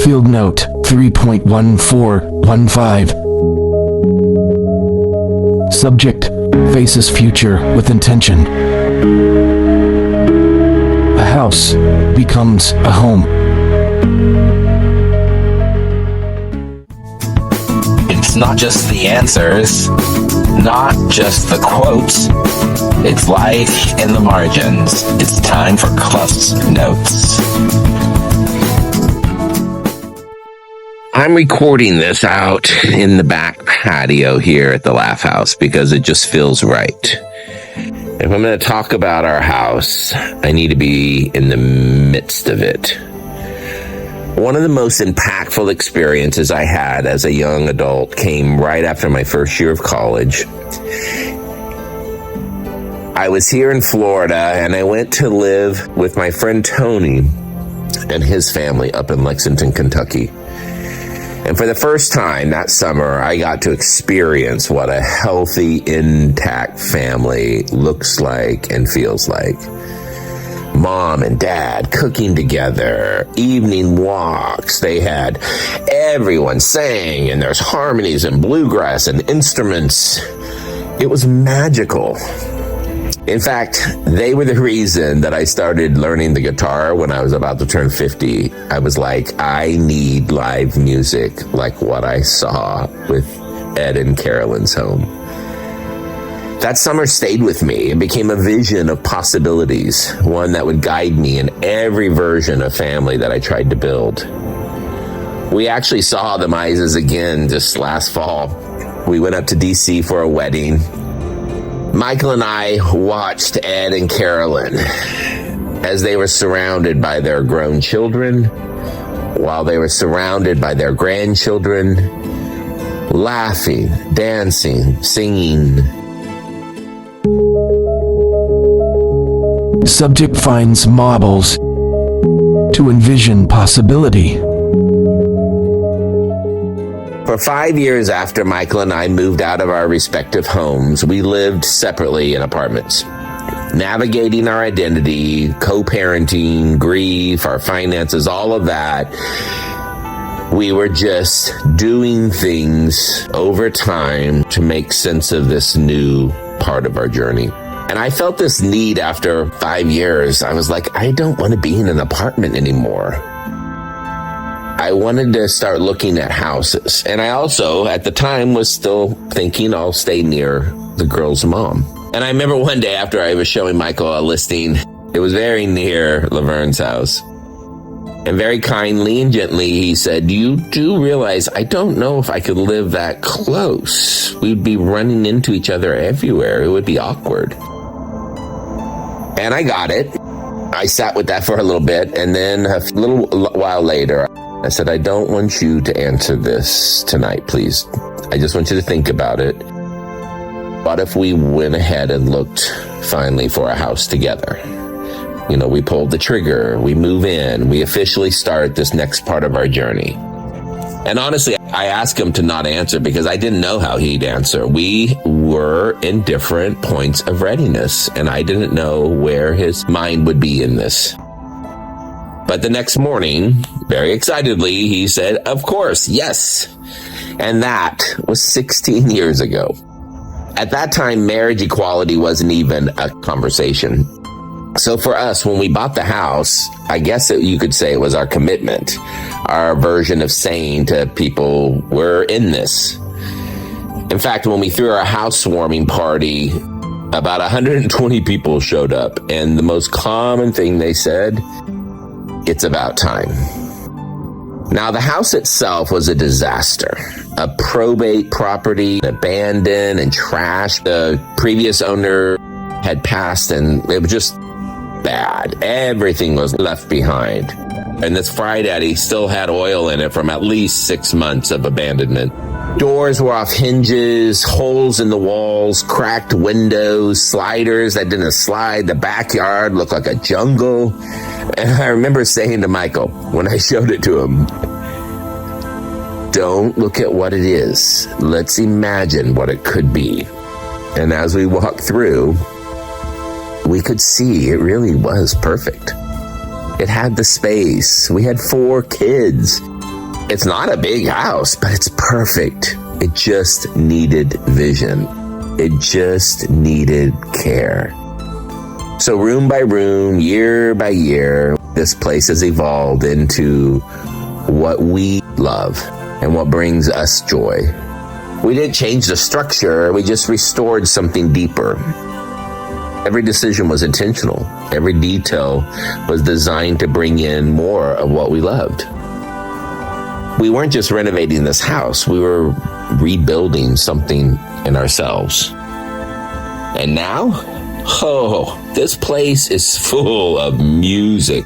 Field Note 3.1415. Subject: faces future with intention. A house becomes a home. It's not just the answers, not just the quotes. It's life in the margins. It's time for CluffsNotes. I'm recording this out in the back patio here at the Laugh House because it just feels right. If I'm going to talk about our house, I need to be in the midst of it. One of the most impactful experiences I had as a young adult came right after my first year of college. I was here in Florida and I went to live with my friend Tony and his family up in Lexington, Kentucky. And for the first time that summer, I got to experience what a healthy, intact family looks like and feels like. Mom and dad cooking together, evening walks. They had everyone sang, and there's harmonies and bluegrass and instruments. It was magical. In fact, they were the reason that I started learning the guitar when I was about to turn 50. I was like, I need live music like what I saw with Ed and Carolyn's home. That summer stayed with me. It became a vision of possibilities, one that would guide me in every version of family that I tried to build. We actually saw the Mizes again just last fall. We went up to DC for a wedding. Michael and I watched Ed and Carolyn as they were surrounded by their grown children, while they were surrounded by their grandchildren, laughing, dancing, singing. Subject finds marbles to envision possibility. For 5 years after Michael and I moved out of our respective homes, we lived separately in apartments. Navigating our identity, co-parenting, grief, our finances, all of that, we were just doing things over time to make sense of this new part of our journey. And I felt this need after 5 years. I was like, I don't want to be in an apartment anymore. I wanted to start looking at houses. And I also, at the time, was still thinking I'll stay near the girl's mom. And I remember one day after I was showing Michael a listing, it was very near Laverne's house. And very kindly and gently, he said, you do realize I don't know if I could live that close. We'd be running into each other everywhere. It would be awkward. And I got it. I sat with that for a little bit. And then a little while later, I said, I don't want you to answer this tonight, please. I just want you to think about it. What if we went ahead and looked finally for a house together? You know, we pulled the trigger, we move in, we officially start this next part of our journey. And honestly, I asked him to not answer because I didn't know how he'd answer. We were in different points of readiness, and I didn't know where his mind would be in this. But the next morning, very excitedly, he said, of course, yes. And that was 16 years ago. At that time, marriage equality wasn't even a conversation. So for us, when we bought the house, I guess you could say it was our commitment, our version of saying to people, we're in this. In fact, when we threw our housewarming party, about 120 people showed up. And the most common thing they said, it's about time. Now, the house itself was a disaster. A probate property, abandoned and trashed. The previous owner had passed and it was just bad. Everything was left behind. And this Fry Daddy still had oil in it from at least 6 months of abandonment. Doors were off hinges, holes in the walls, cracked windows, sliders that didn't slide. The backyard looked like a jungle. And I remember saying to Michael, when I showed it to him, don't look at what it is. Let's imagine what it could be. And as we walked through, we could see it really was perfect. It had the space. We had 4 kids. It's not a big house, but it's perfect. It just needed vision. It just needed care. So room by room, year by year, this place has evolved into what we love and what brings us joy. We didn't change the structure, we just restored something deeper. Every decision was intentional. Every detail was designed to bring in more of what we loved. We weren't just renovating this house, we were rebuilding something in ourselves. And now, this place is full of music,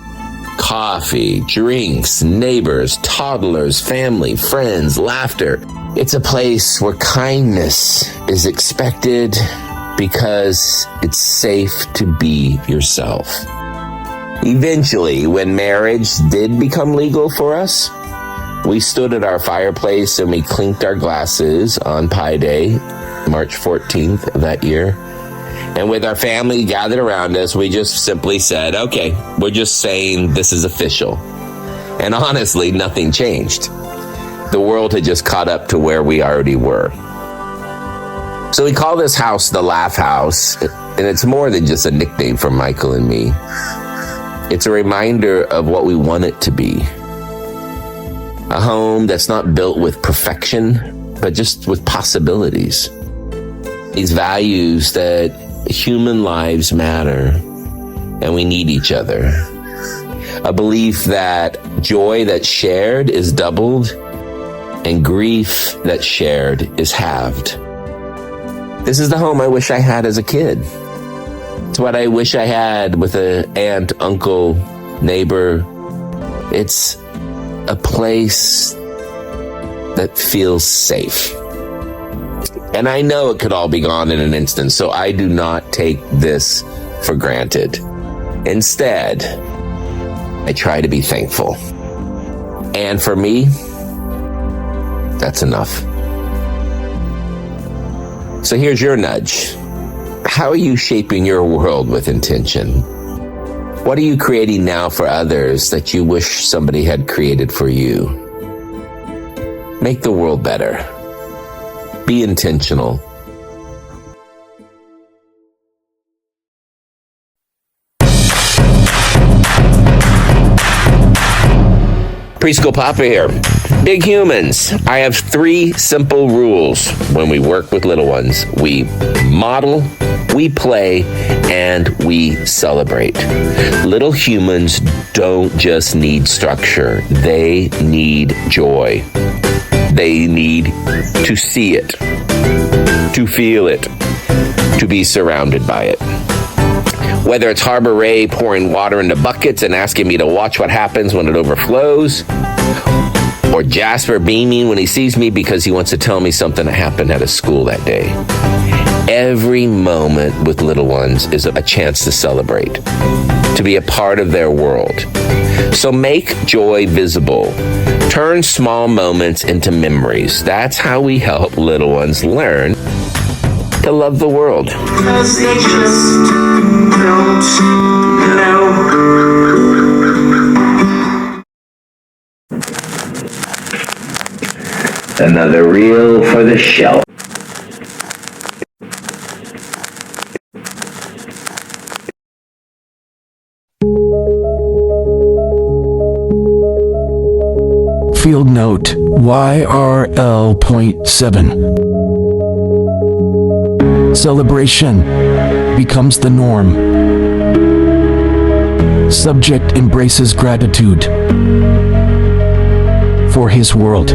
coffee, drinks, neighbors, toddlers, family, friends, laughter. It's a place where kindness is expected because it's safe to be yourself. Eventually, when marriage did become legal for us, we stood at our fireplace and we clinked our glasses on Pi Day, March 14th of that year. And with our family gathered around us, we just simply said, okay, we're just saying this is official. And honestly, nothing changed. The world had just caught up to where we already were. So we call this house the Laugh House, and it's more than just a nickname for Michael and me. It's a reminder of what we want it to be. A home that's not built with perfection, but just with possibilities. These values that human lives matter and we need each other. A belief that joy that's shared is doubled and grief that's shared is halved. This is the home I wish I had as a kid. It's what I wish I had with an aunt, uncle, neighbor. It's a place that feels safe. And I know it could all be gone in an instant, so I do not take this for granted. Instead, I try to be thankful. And for me, that's enough. So here's your nudge. How are you shaping your world with intention? What are you creating now for others that you wish somebody had created for you? Make the world better. Be intentional. Preschool Papa here. Big humans, I have 3 simple rules when we work with little ones. We model, we play, and we celebrate. Little humans don't just need structure, they need joy. They need to see it, to feel it, to be surrounded by it. Whether it's Harbor Ray pouring water into buckets and asking me to watch what happens when it overflows, or Jasper beaming when he sees me because he wants to tell me something that happened at his school that day. Every moment with little ones is a chance to celebrate, to be a part of their world. So make joy visible. Turn small moments into memories. That's how we help little ones learn to love the world. Because they just don't know. Another reel for the shelf. Field note YRL.7. Celebration becomes the norm. Subject embraces gratitude for his world.